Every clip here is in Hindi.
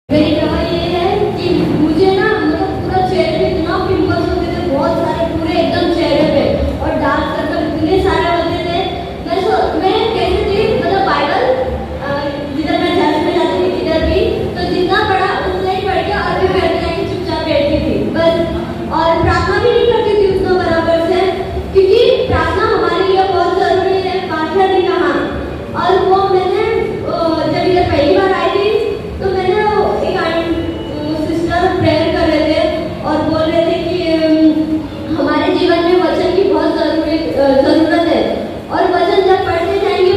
मेरी दवा ये है कि मुझे ना मतलब पूरा चेहरे पे इतना पिंपल्स होते थे, बहुत सारे, पूरे एकदम चेहरे पे, और डार्क सर्कल इतने सारे होते थे। मैं कैसे थी, मतलब बाइबल जिधर मैं चर्च में जाती थी किधर भी, तो जितना पढ़ा उतना ही पढ़ के और मैं बैठ जाके चुपचाप बैठती थी बस, और प्रार्थना भी नहीं करती थी उतना बराबर से, क्योंकि प्रार्थना हमारे लिए बहुत जरूरी है, पास्टर ने कहा। और वो मैंने जब इधर पहली बार आई थी तो मैंने प्रेयर कर रहे थे और बोल रहे थे कि हमारे जीवन में वचन की बहुत जरूरत है, और वचन जब पढ़ते जाएंगे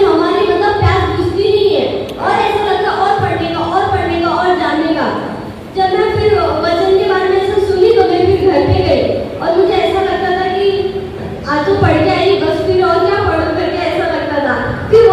हमारी मतलब प्यास बुझती नहीं है, और ऐसा लगता और पढ़ने का और जानने का। जब मैं फिर वचन के बारे में ऐसा सुनी तो मैं फिर घर पे गई, और मुझे ऐसा लगता था कि आज तो पढ़ के आई बस, फिर और क्या पढ़ो करके ऐसा लगता था। फिर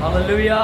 हालेलुया।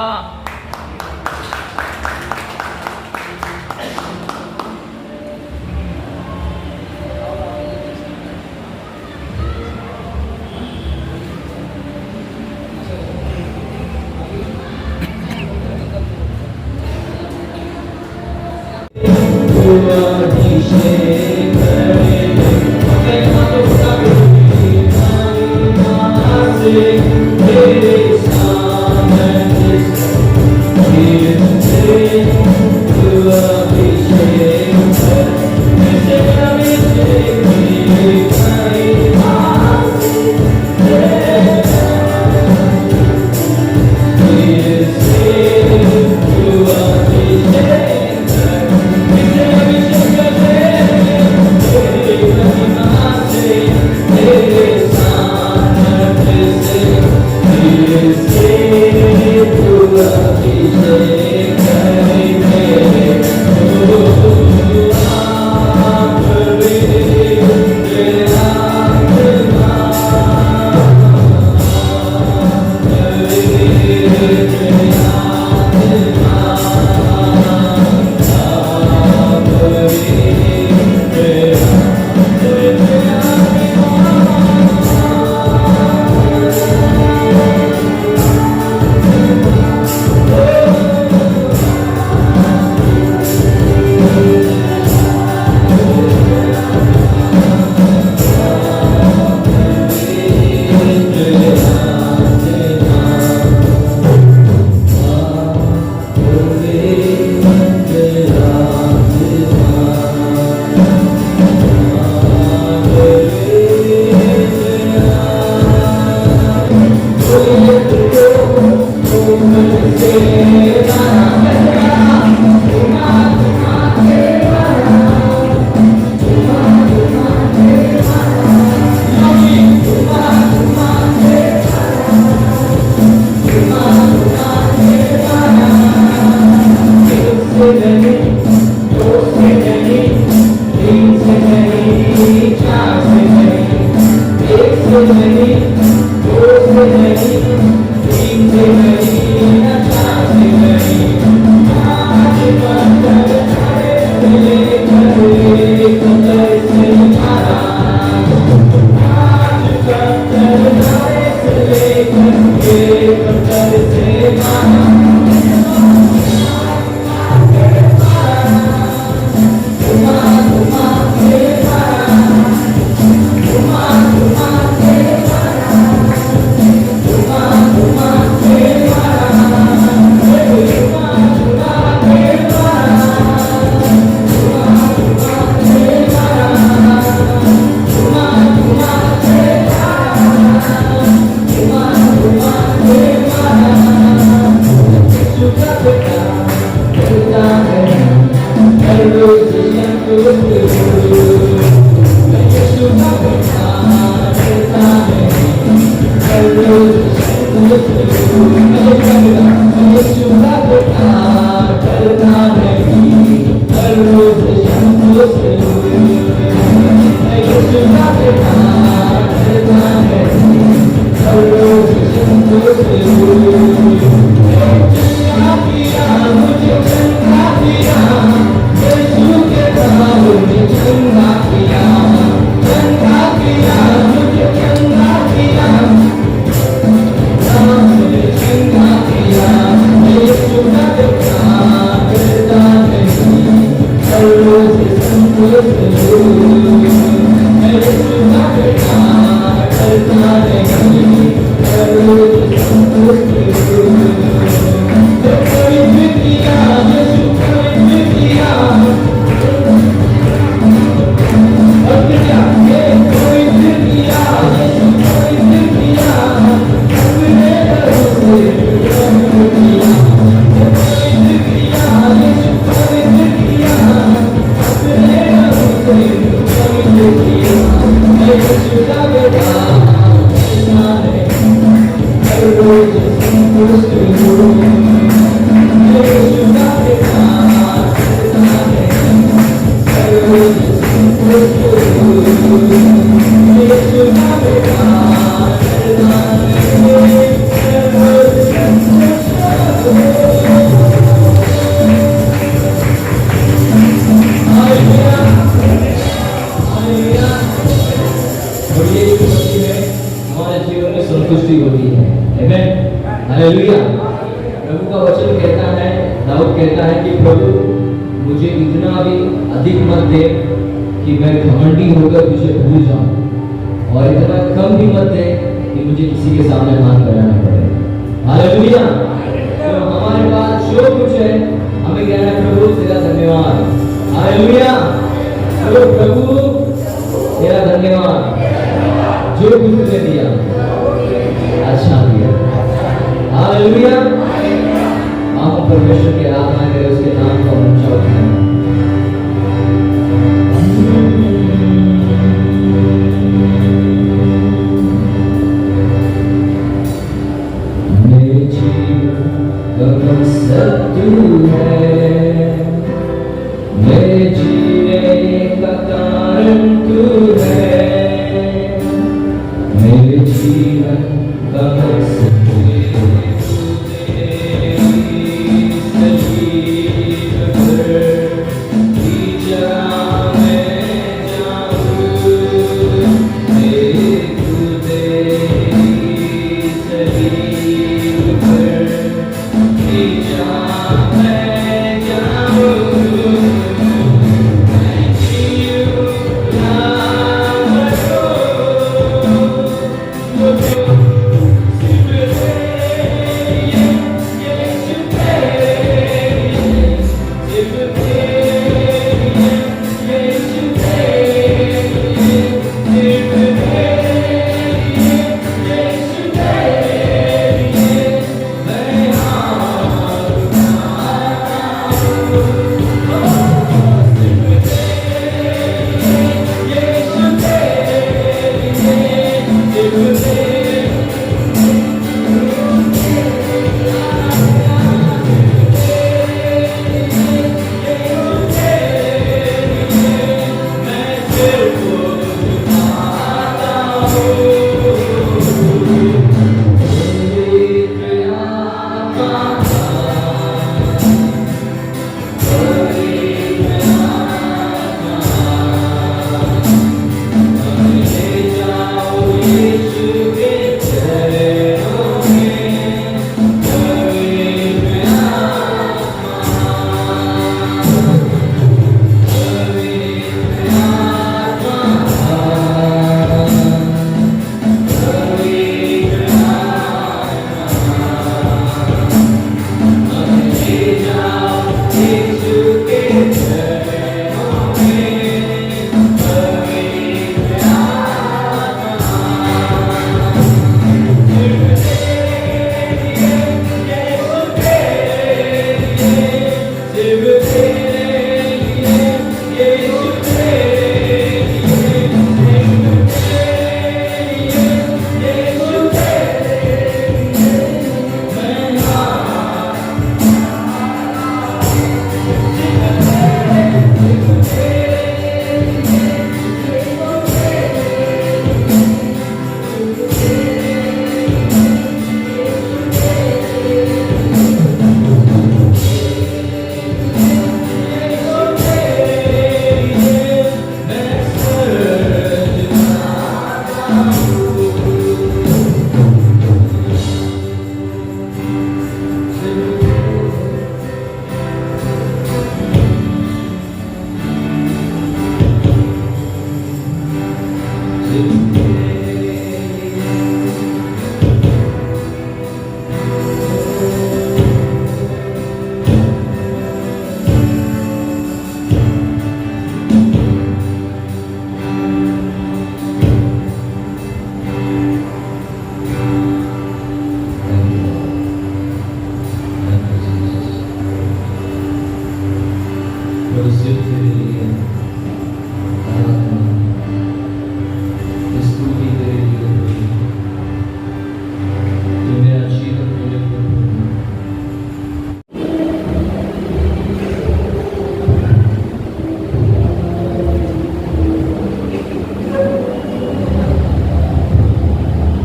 हमारे जीवन में संतुष्टि होती है। आमीन, हालेलुया। प्रभु का वचन कहता है, दाऊद कहता है कि प्रभु मुझे इतना भी अधिक मत दे कि मैं घमंडी होकर तुझे भूल जाऊं, और इतना कम भी मत दे कि मुझे किसी के सामने हाथ फैलाना पड़े। हालेलुया। तो हमारे पास जो कुछ है हमें कहना है प्रभु तेरा धन्यवाद। हालेलुया। तो प्रभु तेरा धन्यवाद, जो कुछ तुझे दिया अच्छा दिया। हालेलुया। आप परमेश्वर की आराधना करें, उसके नाम का ऊंचा उठाएं। मेरे जीवन का मकसद तू है, मेरे जीने का कारण तू है, मेरे जीवन का मकसद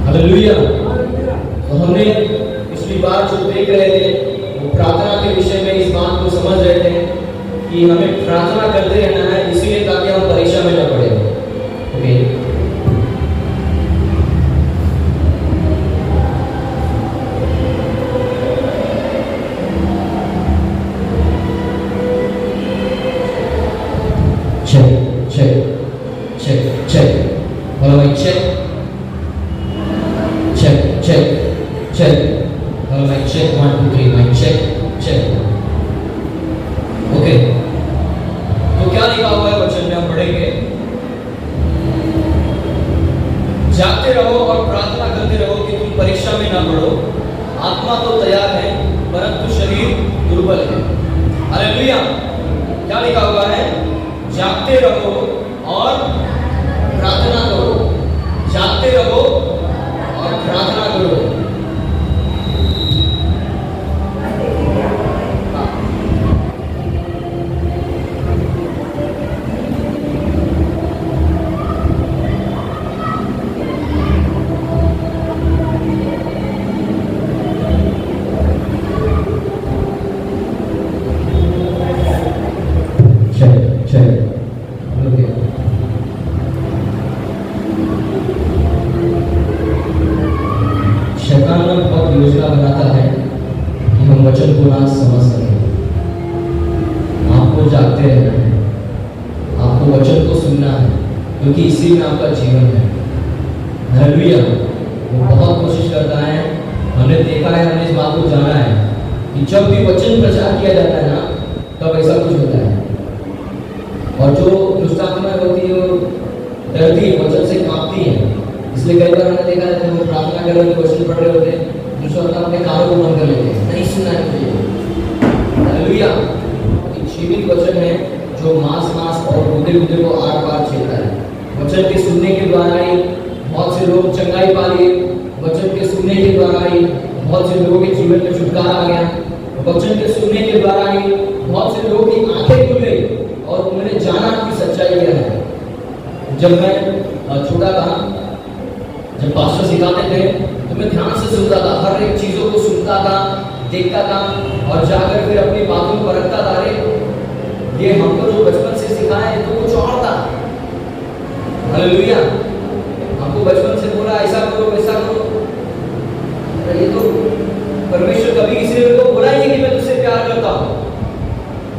हालेलुया। तो हमने पिछली बार जो देख रहे थे वो प्रार्थना के विषय में इस बात को समझ रहे थे कि हमें प्रार्थना करते रहना है, इसीलिए ताकि हम परीक्षा में न पड़े। Okay, check mic check 1 2 3 mic check okay. तो क्या लिखा हुआ है वचन में, हम पढ़ेंगे। जागते रहो और प्रार्थना करते रहो कि तुम परीक्षा में ना पड़ो। आत्मा तो तैयार है परंतु शरीर दुर्बल है। हालेलुया। क्या लिखा हुआ है? जागते रहो और प्रार्थना करो। जागते रहो और प्रार्थना करो। शैतान बहुत योजना बनाता है कि हम वचन को ना समझ सकें। आपको जागते रहना है, आपको वचन को सुनना है, क्योंकि इसी में आपका जीवन है। हालेलुया। वो बहुत कोशिश करता है, हमने देखा है, हमने इस बात को जाना है कि जब भी वचन प्रचार किया जाता है ना, तब ऐसा कुछ होता है। और जो दुष्ट आत्मा होती है वो डरती है, वचन से कांपती है। इसलिए कई बार हमने देखा है, जब वो प्रार्थना कर रहे होते, क्वेश्चन पढ़ रहे होते, दूसरा अपने कानों को बंद कर लेते हैं, नहीं सुनना है मुझे। हालेलुया। जीवित वचन है जो मांस और गुदे को आर पार छेड़ता है। वचन के सुनने के द्वारा ही बहुत से लोग चंगाई पा लिए। वचन के सुनने के द्वारा ही बहुत से लोगों के जीवन में छुटकारा आ गया। वचन के सुनने के द्वारा ही बहुत से लोगों की आंखें खुल गई और उन्होंने जाना कि सच्चाई क्या है। जब मैं छोटा था, जब पास्टर सिखाते थे तो मैं ध्यान से सुनता था, हर एक चीजों को सुनता था, देखता था और जाकर फिर अपनी बातों को परखता था। ये हमको जो बचपन से सिखाया है तो कुछ और था। हालेलुया। हमको बचपन से बोला ऐसा करो वैसा करो। ये तो परमेश्वर कभी किसी ने तो बोला ही नहीं कि मैं तुझसे प्यार करता हूँ।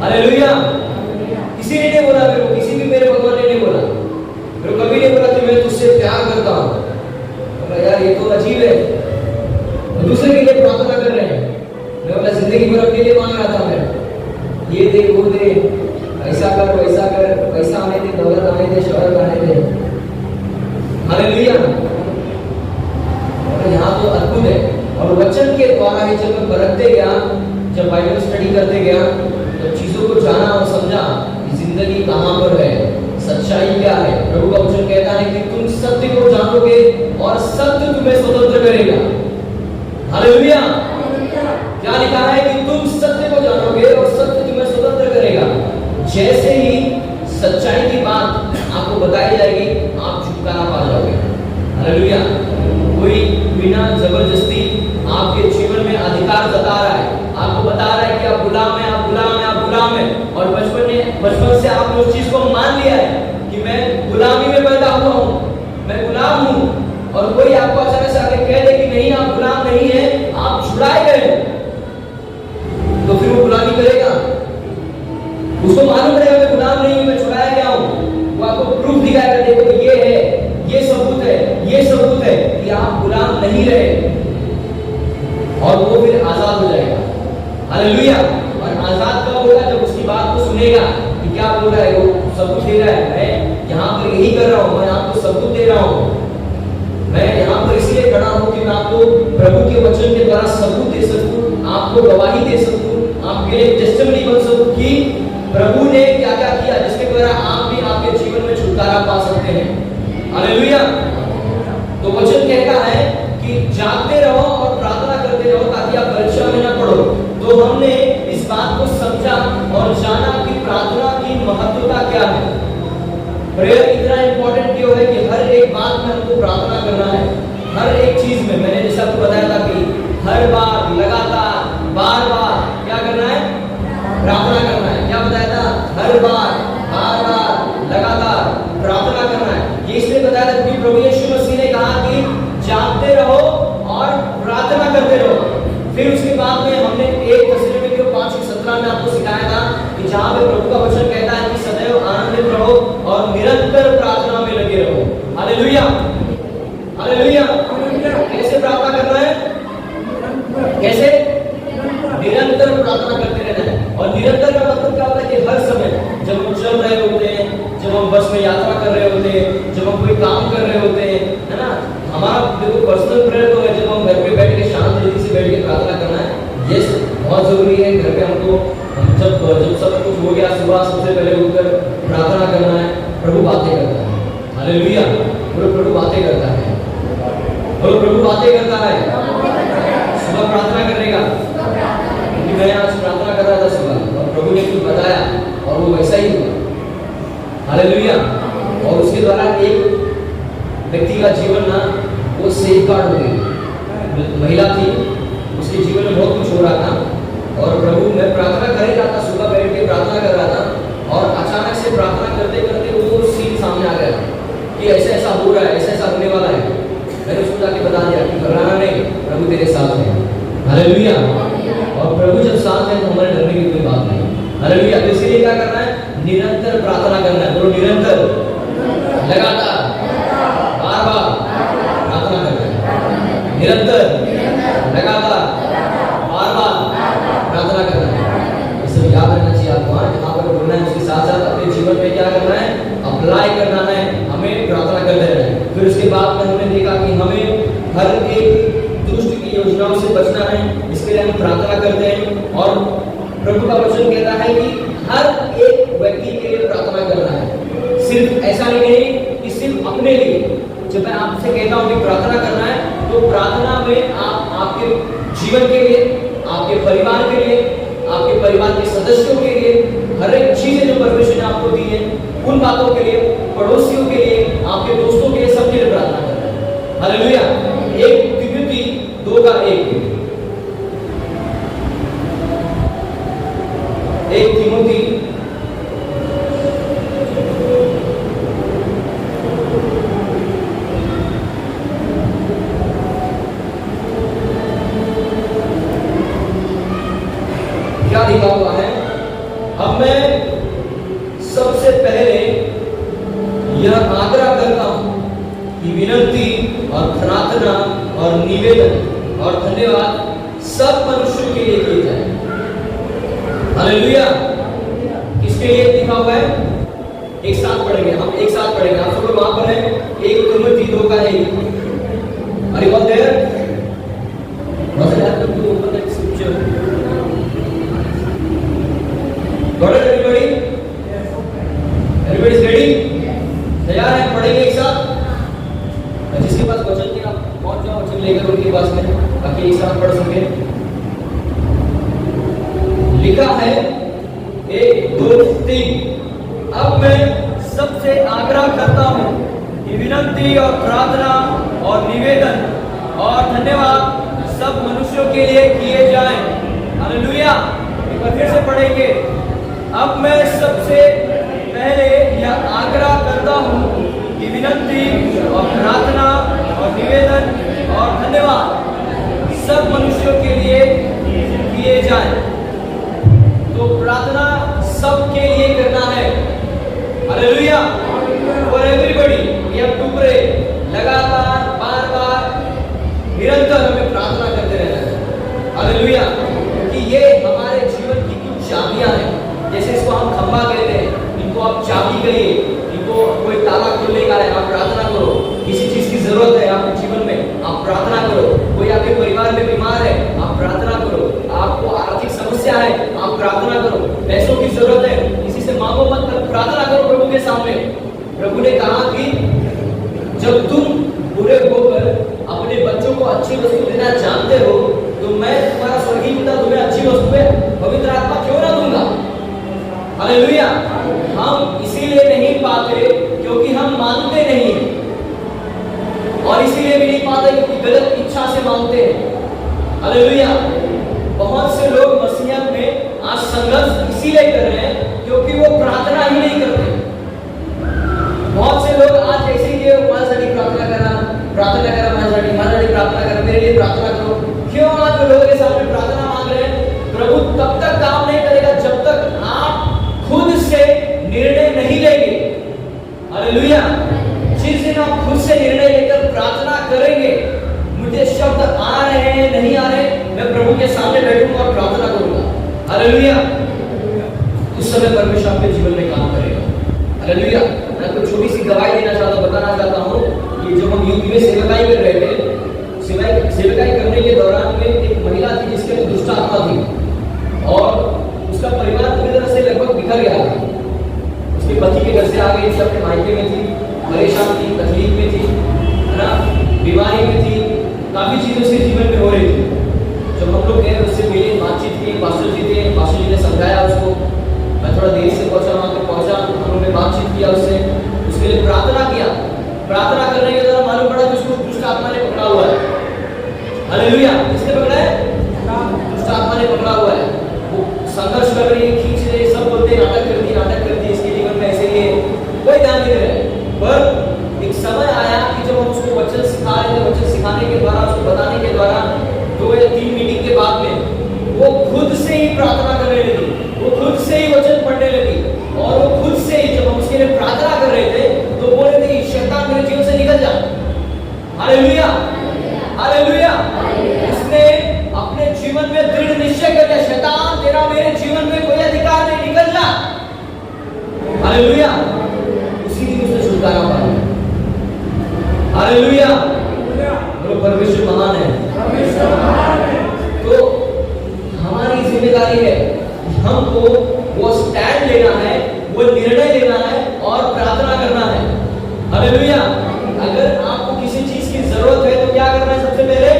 हालेलुया। किसी ने नहीं बोला मेरे को, किसी भी मेरे भगवान ने नहीं बोला मेरे को, कभी नहीं बोला कि मैं तुझसे प्यार करता हूँ। यार ये तो अजीब है। दूसरे के लिए प्रार्थना कर रहे हैं, मैं अपना जिंदगी भर अपने लिए मांग रहा था। मैं ये दे वो दे, ऐसा कर वैसा कर, पैसा आने दे, दौलत आने दे, शोहरत आने दे। हालेलुया। और यहाँ तो अद्भुत है। और वचन के द्वारा ही जब मैं परखते गया, जब बाइबल स्टडी करते गया, तो चीजों को जाना और समझा कि जिंदगी कहाँ पर है, सच्चाई क्या है। प्रभु का वचन कहता है कि तुम सत्य को जानोगे और सत्य तुम्हें स्वतंत्र करेगा। हालेलुया। क्या लिखा है कि तुम सत्य को जानोगे और सत्य तुम्हें स्वतंत्र करेगा। जैसे ही सच्चाई की बात आपको बताई जाएगी, आप छुटकारा पा जाओगे। हालेलुया। कोई बिना जबरदस्ती आपके जीवन में अधिकार जता रहा है, आपको बता रहा है कि आप गुलाम हैं, आप गुलाम हैं, आप गुलाम हैं, और बचपन से आपने उस चीज को मान लिया है कि मैं गुलामी में पैदा हुआ हूँ, मैं गुलाम हूँ। और कोई आपको अचानक से आके कह दे कि नहीं आप गुलाम नहीं है, आप छुड़ाए गए, तो फिर वो गुलामी करेगा। उसको मालूम रहेगा मैं गुलाम नहीं हूँ, मैं छुड़ाया गया हूँ। वो आपको प्रूफ दिखाएगा, देखो ये है, ये सबूत है, ये सबूत है कि आप गुलाम नहीं रहे, और वो फिर आजाद हो जाएगा। हालेलुया। और आजाद कब होगा? जब उसकी बात को सुनेगा कि क्या बोल रहा है, वो सबूत दे रहा है, मैं यहाँ पर यही कर रहा हूँ, मैं आपको सबूत दे रहा हूँ, मैं यहाँ पर इसलिए खड़ा हूँ कि मैं आपको प्रभु के वचन के द्वारा सबूत दे सकूं, आपको गवाही दे सकूं, आपके लिए टेस्टिमनी बन सकूं कि प्रभु ने क्या क्या किया, जिसके द्वारा आप भी आपके जीवन में छुटकारा पा सकते हैं। हालेलुया। तो वचन कहता है कि जागते रहो और प्रार्थना करते रहो ताकि आप परीक्षा में ना पड़ो। तो हमने इस बात को समझा और जाना कि प्रार्थना की महत्वता क्या है। प्रेयर इतना इंपॉर्टेंट क्यों है कि हर एक बात में हमको प्रार्थना करना है। हर एक चीज में मैंने जैसा आपको बताया था कि हर बार लगातार बार बार क्या करना है? प्रार्थना करना है। क्या बताया था? हर बार लगातार प्रार्थना करना है। ये इसलिए बताया था क्योंकि प्रभु यीशु मसीह ने कहा कि जागते रहो और प्रार्थना करते रहो। फिर उसके बाद में हमने 1 थिस्सलुनीके 5:17 में आपको सिखाया था कि जहां पे प्रभु का वचन कहता है कि सदैव आनंदित रहो और निरंतर प्रार्थना में लगे रहो। हालेलुया। हालेलुया। कैसे प्रार्थना करना है? बहुत जरूरी है। घर पे हमको जब सब कुछ हो गया, सुबह सबसे पहले उठकर प्रार्थना करना है। प्रभु बातें करता है, हालेलुया। प्रभु बातें करता है, प्रभु बातें करता है। सुबह प्रार्थना करने का, क्योंकि मैं आज प्रार्थना कर रहा था सुबह और प्रभु ने कुछ बताया और वो वैसा ही हुआ, हालेलुया। और उसके द्वारा एक व्यक्ति का जीवन ना वो सेफगार्ड हो गई। महिला थी, उसके जीवन में बहुत कुछ हो रहा था और प्रभु मैं प्रार्थना कर रहा था, सुबह बैठ के प्रार्थना कर रहा था और अचानक से प्रार्थना करते करते वो सीन सामने आ गया कि ऐसा ऐसा हो रहा है, ऐसा ऐसा होने वाला है। मैंने उसको जाके बता दिया कि घबराना नहीं, प्रभु तेरे साथ है, हालेलुया। और प्रभु जब साथ है तो हमारे डरने की कोई बात नहीं, हालेलुया। तो इसीलिए क्या करना है? निरंतर प्रार्थना करना है। बोलो निरंतर, लगातार, बार बार प्रार्थना करना है। निरंतर, लगातार, बार बार प्रार्थना करना है। ये सब याद रखना चाहिए आपको। जहाँ पर बोलना है उसके साथ साथ अपने जीवन में क्या करना है? अप्लाई करना है, हमें प्रार्थना करते रहना है। फिर उसके बाद में हमने देखा कि हमें हर एक दुष्ट की योजनाओं से बचना है, इसके लिए हम प्रार्थना करते हैं। और प्रभु का वचन कहता है कि हर एक व्यक्ति के लिए प्रार्थना करना है। सिर्फ ऐसा नहीं है कि सिर्फ अपने लिए। जब मैं आपसे कहता हूँ कि प्रार्थना करना है, तो प्रार्थना में आप आपके जीवन के लिए, आपके परिवार के लिए, आपके परिवार के सदस्यों के लिए, हर एक चीजें जो परमेश्वर ने आपको दी है उन बातों के लिए, पड़ोसियों के लिए, आपके दोस्तों के लिए, सबके लिए प्रार्थना करना है, हालेलुया। 1 तिमुथी 2:1, 1 तिमुथी 2:1 क्या लिखा हुआ है? अब मैं सबसे पहले यह आग्रह करता हूं कि विनती और प्रार्थना और निवेदन और धन्यवाद सब मनुष्यों के लिए किए जाए, हालेलुया। किसके लिए लिखा हुआ है? एक साथ पढ़ेंगे, हम एक साथ पढ़ेंगे। आप सब लोग वहां पर है 1 तिमुथी 2:1। अरे बहुत देर बस यार, तुम तो ऊपर तक scripture Got it, everybody? Everybody is ready? तैयार है? पढ़ेंगे एक साथ। जिसके पास वचन के आप पहुंच जाओ, वचन लेकर उनके पास में, ताकि एक साथ पढ़ सके। लिखा है 1 2 3। अब मैं सबसे आग्रह करता हूं कि विनती और प्रार्थना और निवेदन और धन्यवाद सब मनुष्यों के लिए किए जाएं, हालेलुया। एक बार फिर से पढ़ेंगे। अब मैं सबसे पहले यह आग्रह करता हूं कि विनती और प्रार्थना और निवेदन और धन्यवाद सब मनुष्यों के लिए किए जाएं। तो प्रार्थना सबके लिए करना है, hallelujah. For everybody we have to pray. लगातार, बार बार, निरंतर हमें प्रार्थना करते रहना है, हालेलुया। क्योंकि ये हमारे जीवन की कुछ चाबियां हैं। जैसे इसको हम खंभा कहते हैं, इनको आप चाबी कहिए। इनको कोई ताला खोलने का है, आप प्रार्थना करो। किसी चीज की जरूरत है आपके जीवन में, आप प्रार्थना करो। कोई आपके परिवार में बीमार है, आप प्रार्थना करो। आपको आर्थिक समस्या है, आप प्रार्थना करो। पैसों की जरूरत है, किसी से मांगो मत, प्रार्थना करो प्रभु के सामने। प्रभु ने कहा कि जब तुम बुरे होकर अपने बच्चों को अच्छी वस्तु देना जानते हो, तो मैं तुम्हारा स्वर्गीय पिता तुम्हें अच्छी वस्तुएं पवित्र आत्मा क्यों ना दूंगा, हालेलुया। हम इसीलिए नहीं पाते क्योंकि हम मांगते नहीं, और इसीलिए भी नहीं पाते क्योंकि गलत इच्छा से मांगते हैं, हालेलुया। बहुत से लोग मसीहत में आज संघर्ष इसीलिए कर रहे हैं क्योंकि वो प्रार्थना ही नहीं करते। बहुत से लोग आज ऐसे ही प्रार्थना करा, मानसाड़ी प्रार्थना करा, मेरे लिए प्रार्थना करो। क्यों आज लोगों के सामने प्रार्थना मांग रहे हैं? प्रभु तब तक काम नहीं करेगा जब तक आप खुद से निर्णय नहीं लेंगे, हालेलुया। जिस दिन आप खुद से निर्णय लेकर प्रार्थना करेंगे, मुझे शब्द आ रहे हैं नहीं आ रहे, मैं प्रभु के सामने बैठूंगा और प्रार्थना करूंगा, हालेलुया। उस समय परमेश्वर आपके जीवन में काम करेगा, हालेलुया। मैं तो छोटी सी गवाही देना चाहता हूं, बताना चाहता हूं कि जब हम यूपी में सेवकाई कर रहे थे, सेवकाई करने के दौरान में एक महिला थी जिसके अंदर दुष्ट आत्मा थी, और उसका परिवार पूरी तरह से लगभग बिखर गया था। उसके पति के घर से आ गई थी, अपने मायके में थी, परेशान थी, तकलीफ में थी, है ना, बीमारी में थी, काफी चीजें उसके जीवन में हो रही थी। जब हम लोग गए उससे मिले, बातचीत की, पास्टर जी ने समझाया उसको। मैं थोड़ा देर से पहुंचा, वहां पे पहुंचा, हम लोग ने बातचीत किया उससे, उसके लिए प्रार्थना किया। प्रार्थना करने के दौरान मालूम पड़ा कि उसको दुष्ट आत्मा ने पकड़ा हुआ है। हालेलुया! किसने पकड़ा है? दुष्ट आत्मा ने पकड़ा हुआ है। वो संघर्ष कर रही है, खींच रही है, सब बोलते हैं नाटक करती है, इसके जीवन में ऐसे ही है, कोई ध्यान नहीं दे रहा है। पर एक समय आया कि जब हम उसको वचन सिखा रहे थे, वचन सिखाने के द्वारा, उसको बताने के द्वारा 2 या 3 मीटिंग के बाद में वो खुद से ही प्रार्थना करने लगी, वो खुद से ही वचन पढ़ने लगी, और वो खुद से ही जब हम उसके लिए प्रार्थना कर रहे थे तो बोल रहे थे कि शैतान मेरे जीवन से निकल जा। हालेलुया! हालेलुया! उसने अपने जीवन में दृढ़ निश्चय कर लिया, शैतान तेरा मेरे जीवन में कोई अधिकार नहीं, निकल जा। हालेलुया! उसी दिन उसने छुटकारा पाया। हालेलुया! बोलो परमेश्वर महान है। तो हमारी जिम्मेदारी है, हमको वो स्टैंड लेना है, वो निर्णय लेना है और प्रार्थना करना है। हालेलुया! अगर आपको किसी चीज की जरूरत है तो क्या करना है? सबसे पहले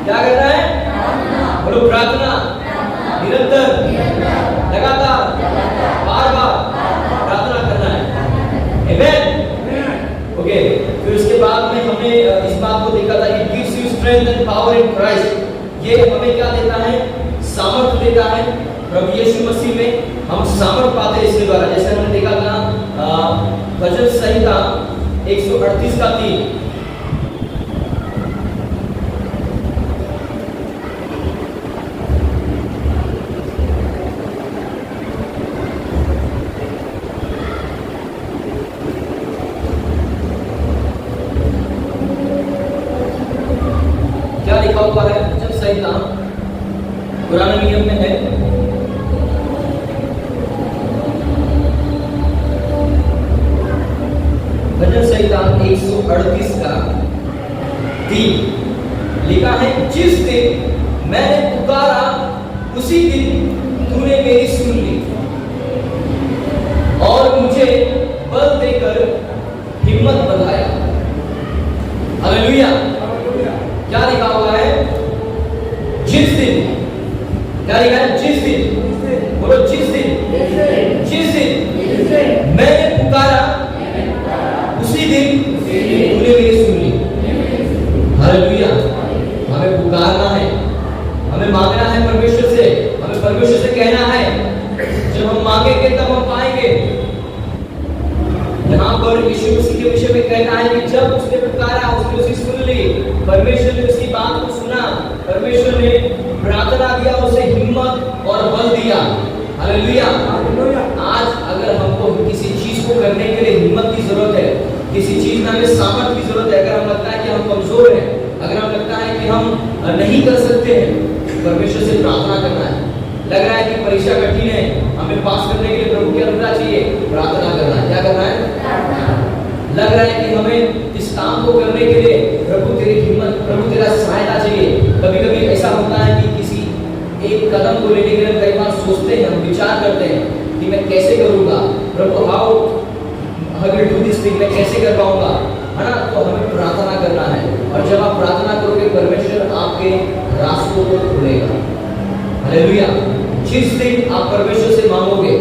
क्या करना है? बोलो प्रार्थना, निरंतर, लगातार, बार-बार प्रार्थना करना है। आमेन। ओके, फिर उसके बाद में हमने इस बात को देखा था कि gives you strength and power in Christ। ये हमें क्या देता है? सामर्थ देता है। प्रभु यीशु मसीह में हम सामर्थ पाते हैं इसके द्वारा। जैसे हमने देखा था भजन संहिता 138 का 3। क्या लिखा हुआ है? भजन संहिता पुराने नियम में है, भजन संहिता 138 का 3 लिखा है, जिस दिन मैंने पुकारा उसी दिन तूने मेरी सुन ली और मुझे बल देकर हिम्मत बढ़ाया। हालेलुया! क्या लिखा हुआ है? जिस दिन, क्या लिखा है? जिस दिन, बोलो जिस दिन, जिस दिन मैंने पुकारा उसी दिन तूने मेरी सुन ली। हालेलुया! हमें पुकारना है, हमें मांगना है परमेश्वर से, हमें परमेश्वर से कहना है। जब हम मांगेंगे तब हम पाएंगे। यहाँ पर यीशु मसीह के विषय में कहना है कि जब उसने पुकारा, उसने उसकी सुन ली, परमेश्वर ने उसकी बात को सुना, परमेश्वर ने प्रार्थना दिया, उसे हिम्मत और बल दिया। हालेलुया! आज अगर हमको किसी चीज को करने के लिए हिम्मत की जरूरत है, किसी चीज में हमें सामर्थ की जरूरत है, अगर हम लगता है कि हम कमजोर हैं, अगर हम लगता है कि हम नहीं कर सकते हैं, परमेश्वर से प्रार्थना करना है। लग रहा है कि परीक्षा कठिन है, हमें पास करने के लिए प्रभु की अनुग्रह चाहिए, प्रार्थना करना है। क्या करना है? लग रहा है कि हमें इस काम को करने के लिए प्रभु तेरी हिम्मत, प्रभु तेरा सहायता चाहिए। कभी कभी ऐसा होता है कि किसी एक कदम को लेने के लिए कई बार सोचते हैं, हम विचार करते हैं कि मैं कैसे करूंगा, प्रभु how I will do this thing, मैं कैसे कर पाऊंगा, है ना? तो हमें प्रार्थना करना है, और जब आप प्रार्थना करोगे परमेश्वर आपके रास्तों को खोलेगा। हालेलुया! जिस दिन आप परमेश्वर से मांगोगे,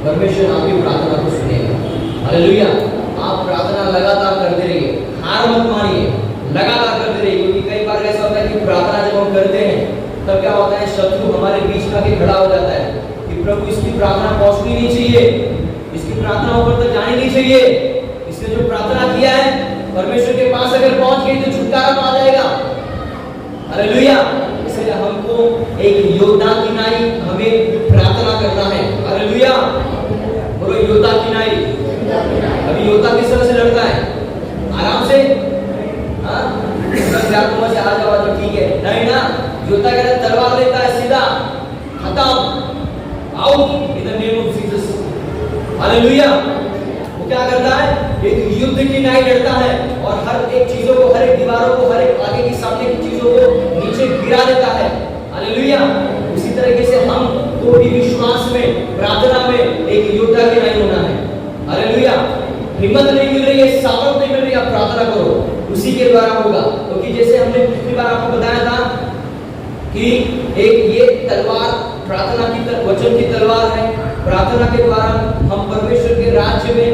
परमेश्वर आपकी प्रार्थना को सुनेगा। हालेलुया! आप प्रार्थना लगातार करते रहिए, हार मत मानिए, लगातार करते रहिए। क्योंकि कई बार ऐसा होता है कि प्रार्थना जब हम करते हैं तब क्या होता है, शत्रु हमारे बीच में आके खड़ा हो जाता है कि प्रभु इसकी प्रार्थना पहुंचनी नहीं चाहिए, इसकी प्रार्थना ऊपर तक जानी नहीं चाहिए, इसने जो प्रार्थना किया है परमेश्वर के पास अगर पहुंच गई तो छुटकारा पा जाएगा। हालेलुया! इसलिए हमको एक योद्धा की नाई हमें प्रार्थना करना है। हालेलुया! बोलो योद्धा की नाई। अभी योद्धा किस तरह से लड़ता है? आराम से, हाँ, से आ जाओ तो ठीक है, नहीं ना, योद्धा कहता तलवार लेता है, सीधा खत्म, out in the name of Jesus. Hallelujah! वो क्या करता है? एक युद्ध की नाई लड़ता है और हर एक चीजों को, हर एक दीवारों को, हर एक आगे की सामने की चीजों को नीचे गिरा देता है। हालेलुया! उसी तरह एक योद्धा की नहीं होना है। हालेलुया। हिम्मत नहीं मिल रही है, सामर्थ नहीं मिल रही, आप प्रार्थना करो, उसी के द्वारा होगा। क्योंकि जैसे हमने पिछली बार आपको बताया था कि एक ये तलवार प्रार्थना की वचन की तलवार है। प्रार्थना के द्वारा हम परमेश्वर के राज्य में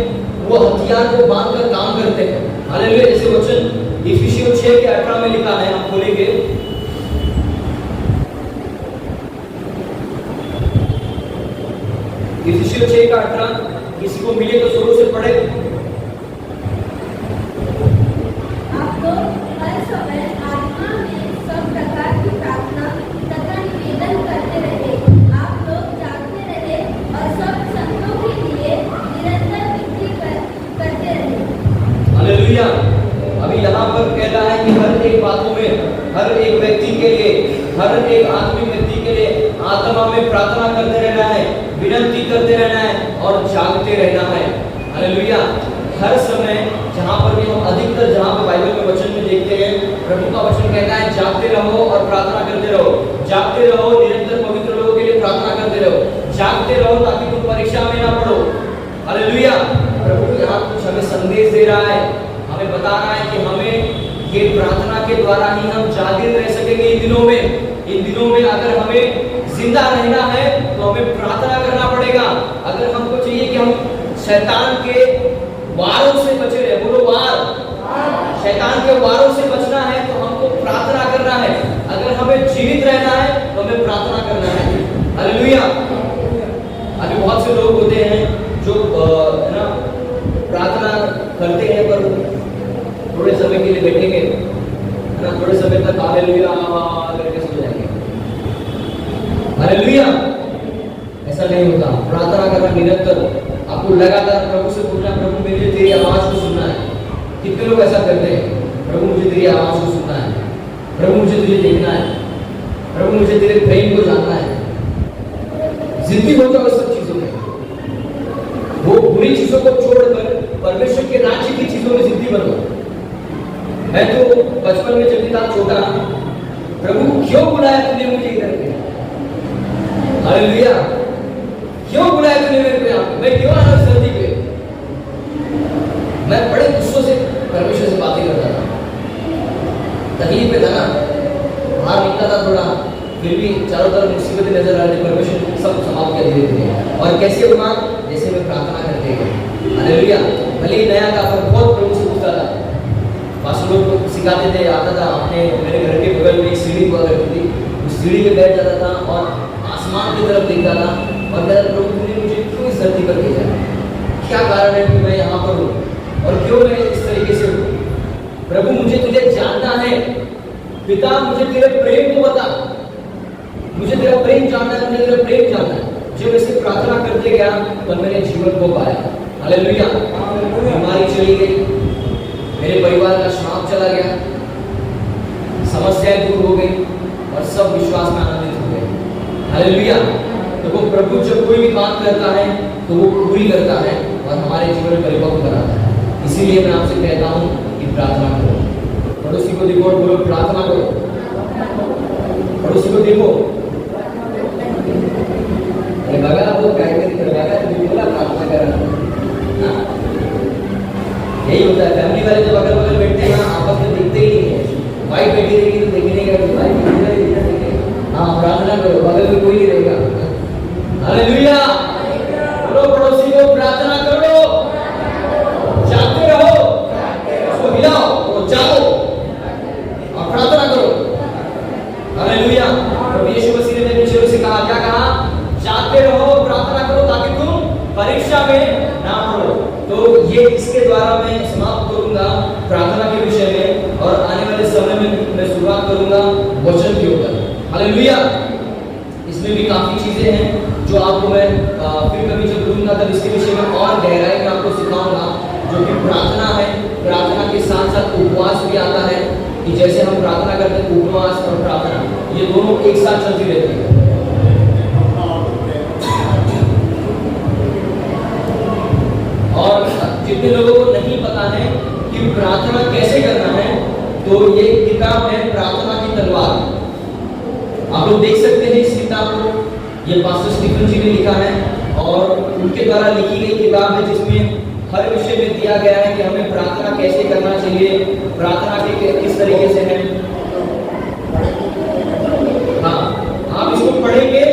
वो हथियार को बांधकर काम करते हैं। हालेलुया। जैसे वचन इफिसियों 6 के 18 में लिखा है, हम खोलेंगे। इफिसियों 6 का 18, किसी को मिले तो शुरू से पढ़े। आप लोग हर समय आत्मा में सब प्रकार की प्रार्थना तथा निवेदन करते रहे। आप लोग जागते रहे और सब संतों के लिए निरंतर विनती करते रहे। हालेलुया। अभी यहाँ पर कह रहा है कि हर एक बातों में, हर एक व्यक्ति के लिए, हर एक आत्मिक व्यक्ति के लिए आत्मा में प्रार्थना करते रहना है, विनती करते रहना है और जागते रहना है। हालेलुया। हर समय जहाँ पर भी हम अधिकतर जहाँ पर बाइबल में वचन में देखते हैं, प्रभु का वचन कहता है जागते रहो और प्रार्थना करते रहो। जागते रहो, निरंतर पवित्र लोगों के लिए प्रार्थना करते रहो। जागते रहो ताकि तुम परीक्षा में ना पड़ो। हालेलुया। प्रभु यहाँ कुछ हमें संदेश दे रहा है, हमें बता रहा है कि हमें ये प्रार्थना के द्वारा ही हम जागृत रह सकेंगे इन दिनों में। इन दिनों में अगर हमें जिंदा रहना है तो हमें प्रार्थना करना पड़ेगा। अगर हमको चाहिए कि हम शैतान के वारों से बचे रहे, बोलो वार, शैतान के वारों से बचना है तो हमको प्रार्थना करना है। अगर हमें जीवित रहना है तो हमें प्रार्थना करना है। हालेलुया। अभी बहुत से लोग होते हैं जो है ना प्रार्थना करते हैं पर थोड़े समय के लिए बैठेंगे, है ना, थोड़े समय तक हालेलुया करके सो जाएंगे। हालेलुया। ऐसा नहीं होता। प्रार्थना करना निरंतर, आपको लगातार प्रभु से पूछना, प्रभु मुझे तेरी आवाज को सुनना है। कितने लोग ऐसा करते हैं, प्रभु मुझे तेरी आवाज को सुनना है, प्रभु मुझे तुझे देखना है, प्रभु मुझे तेरे प्रेम को जानना है। जिंदगी हो जाओ सब चीजों में, वो बुरी चीजों को छोड़कर परमेश्वर के राज्य की चीजों में जिंदगी बनो। मैं तो बचपन में जब था छोटा, प्रभु क्यों बुलाया तूने मुझे इधर पे? हालेलुया। क्यों बुलाया तूने मेरे पे? मैं क्यों आया उस धरती पे? मैं बड़े गुस्सों से परमेश्वर से बातें करता था, तकलीफ में था ना, बाहर निकला था थोड़ा, फिर भी चारों तरफ मुसीबतें नजर आ रही थी। परमेश्वर सब समाप्त कर धीरे धीरे। और कैसे हुआ? जैसे मैं प्रार्थना करते गए। हालेलुया। भले ही नया था पर बहुत प्रभु से पूछता था। पास लोग को सिखाते थे, आता था। अपने मेरे घर के बगल में एक सीढ़ी हुआ करती थी, उस सीढ़ी पे बैठ जाता था और आसमान की तरफ देखता था और कहता था, प्रभु तूने मुझे क्यों इस धरती पर भेजा? क्या कारण है कि मैं यहाँ पर हूँ और क्यों मैं इस तरीके से हूँ? प्रभु मुझे तुझे जानना है। पिता मुझे तेरे प्रेम को बता, मुझे तेरा प्रेम जानना है, मुझे तेरा प्रेम जानना है। जब ऐसे प्रार्थना करते गया तो मैंने जीवन को पाया। हालेलुया। बीमारी चली गई, मेरे परिवार का श्राप चला गया, समस्याएं दूर हो गई और सब विश्वास में आनंदित हो गए। हालेलुया। तो वो प्रभु जब कोई भी बात करता है तो वो पूरी करता है और हमारे जीवन में परिपक्व बनाता है। इसीलिए मैं आपसे कहता हूँ कि प्रार्थना करो। पड़ोसी को देखो और बोलो प्रार्थना करो। पड़ोसी को देखो, अरे बगा वो क्या बोला प्रार्थना करना। यही होता है, फैमिली वाले जब अगल बगल बैठते हैं आपस में दिखते ही नहीं है। वाइफ बैठी रहेगी तो देखने का, हाँ प्रार्थना करो, बगल में कोई नहीं रहेगा। हालेलुया। बोलो पड़ोसी को प्रार्थना करो, जागते रहो, उसको हिलाओ तो जागो और प्रार्थना करो। हालेलुया। प्रभु यीशु मसीह ने शिष्यों से कहा, क्या कहा? जागते रहो, प्रार्थना करो ताकि तुम परीक्षा में ना पड़ो। तो ये इसके द्वारा मैं समाप्त करूंगा प्रार्थना के विषय में और आने वाले समय में मैं शुरुआत करूंगा वचन के ऊपर। हालेलुया। इसमें भी काफी चीजें हैं जो आपको मैं फिर कभी जब दूंगा तब इसके विषय में और गहराई में आपको सिखाऊंगा। जो कि प्रार्थना है, प्रार्थना के साथ साथ उपवास भी आता है कि जैसे हम प्रार्थना करते हैं, उपवास और प्रार्थना ये दोनों एक साथ चलती रहती है। और जितने लोगों को नहीं पता है कि प्रार्थना कैसे करना है, तो ये किताब है प्रार्थना की तलवार। आप लोग देख सकते हैं इस किताब को, ये पास्टर स्टीफन जी ने लिखा है और उनके द्वारा लिखी गई किताब है जिसमें हर विषय में दिया गया है कि हमें प्रार्थना कैसे करना चाहिए, प्रार्थना के किस तरीके से है। हाँ, आप इसको पढ़ेंगे,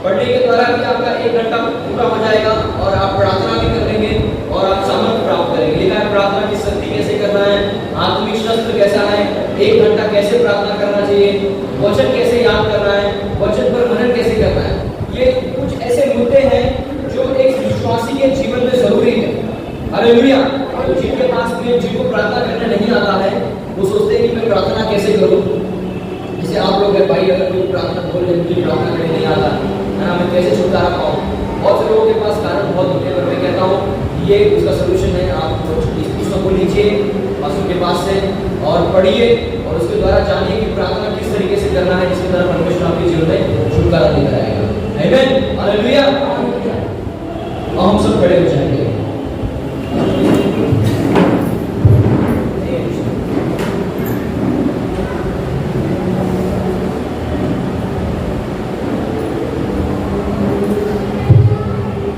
पढ़ने के द्वारा भी आपका 1 घंटा पूरा हो जाएगा और आप प्रार्थना भी कर लेंगे और आप सामर्थ्य प्राप्त करेंगे। लिखा है प्रार्थना की शक्ति कैसे करना है, आत्मिक शस्त्र कैसा है, 1 घंटा कैसे प्रार्थना करना चाहिए, वचन कैसे याद करना है, वचन पर मनन कैसे करना है। ये कुछ ऐसे मुद्दे हैं जो एक विश्वासी के जीवन में जरूरी है। हालेलुया। तो जिनके पास में, जिनको प्रार्थना करना नहीं आता है, वो सोचते हैं कि मैं प्रार्थना कैसे करूं। जैसे आप लोग हैं भाई, अगर कोई प्रार्थना बोल रहे हैं, प्रार्थना करने नहीं आता है ना, मैं कैसे छुटकारा पाऊं। बहुत से लोगों के पास कारण बहुत होते हैं, पर मैं कहता हूँ ये उसका सोल्यूशन है। आप इस पुस्तक को लीजिए पास्टर के पास से और पढ़िए और उसके द्वारा जानिए कि प्रार्थना किस तरीके से करना है, जिसके द्वारा परमेश्वर आपके जीवन में छुटकारा देकर आएगा। आमीन, हालेलुया। और हम सब खड़े हो जाएंगे।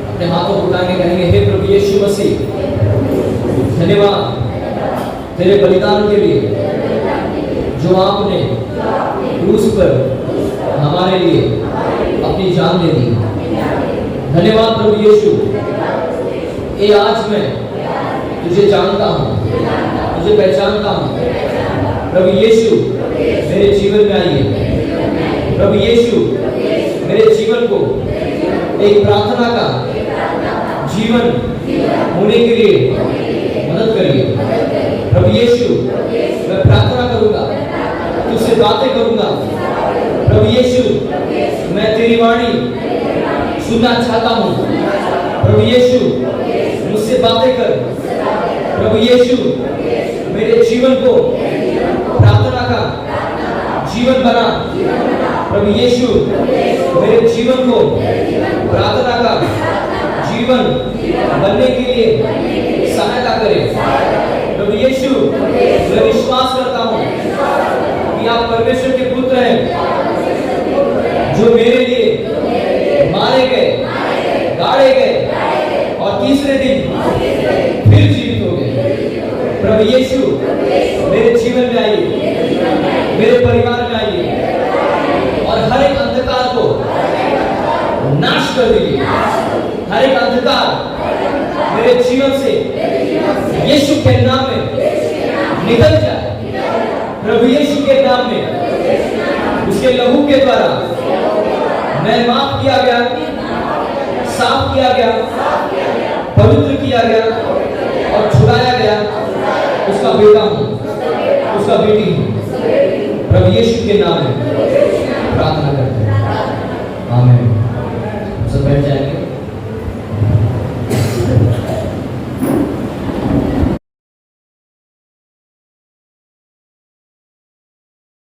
अपने हाथों को उठाएंगे, कहेंगे हे प्रभु यीशु मसीह, धन्यवाद तेरे बलिदान के लिए जो आपने क्रूस पर हमारे लिए अपनी जान दे दी। धन्यवाद प्रभु यीशु, ये आज मैं तुझे जानता हूँ, तुझे पहचानता हूँ। प्रभु यीशु मेरे जीवन में आइए। प्रभु यीशु मेरे जीवन को एक प्रार्थना का जीवन होने के लिए मदद करिए। प्रभु यीशु मैं प्रार्थना करूंगा, तुझसे बातें करूंगा। प्रभु यीशु मैं तेरी वाणी सुनना चाहता हूँ। प्रभु यीशु मुझसे बातें कर। प्रभु यीशु मेरे जीवन को प्रार्थना का जीवन बना। प्रभु यीशु मेरे जीवन को प्रार्थना का जीवन बनने के लिए सहायता करे। प्रभु यीशु मैं विश्वास करता हूँ कि आप परमेश्वर के पुत्र हैं जो मेरे लिए मारे गए, गाड़े गए और तीसरे दिन फिर जीवित हो गए। प्रभु यीशु मेरे जीवन में आइए, मेरे परिवार में आइए और हर एक अंधकार को नाश कर दीजिए। हर एक अंधकार मेरे जीवन से यीशु के नाम में निकल जाए। प्रभु यीशु के नाम में उसके लहू के द्वारा मैं माफ किया गया, साफ किया गया, पवित्र किया गया और छुड़ाया गया। उसका बेटा हूँ, उसका बेटी हूँ। प्रभु यीशु के नाम में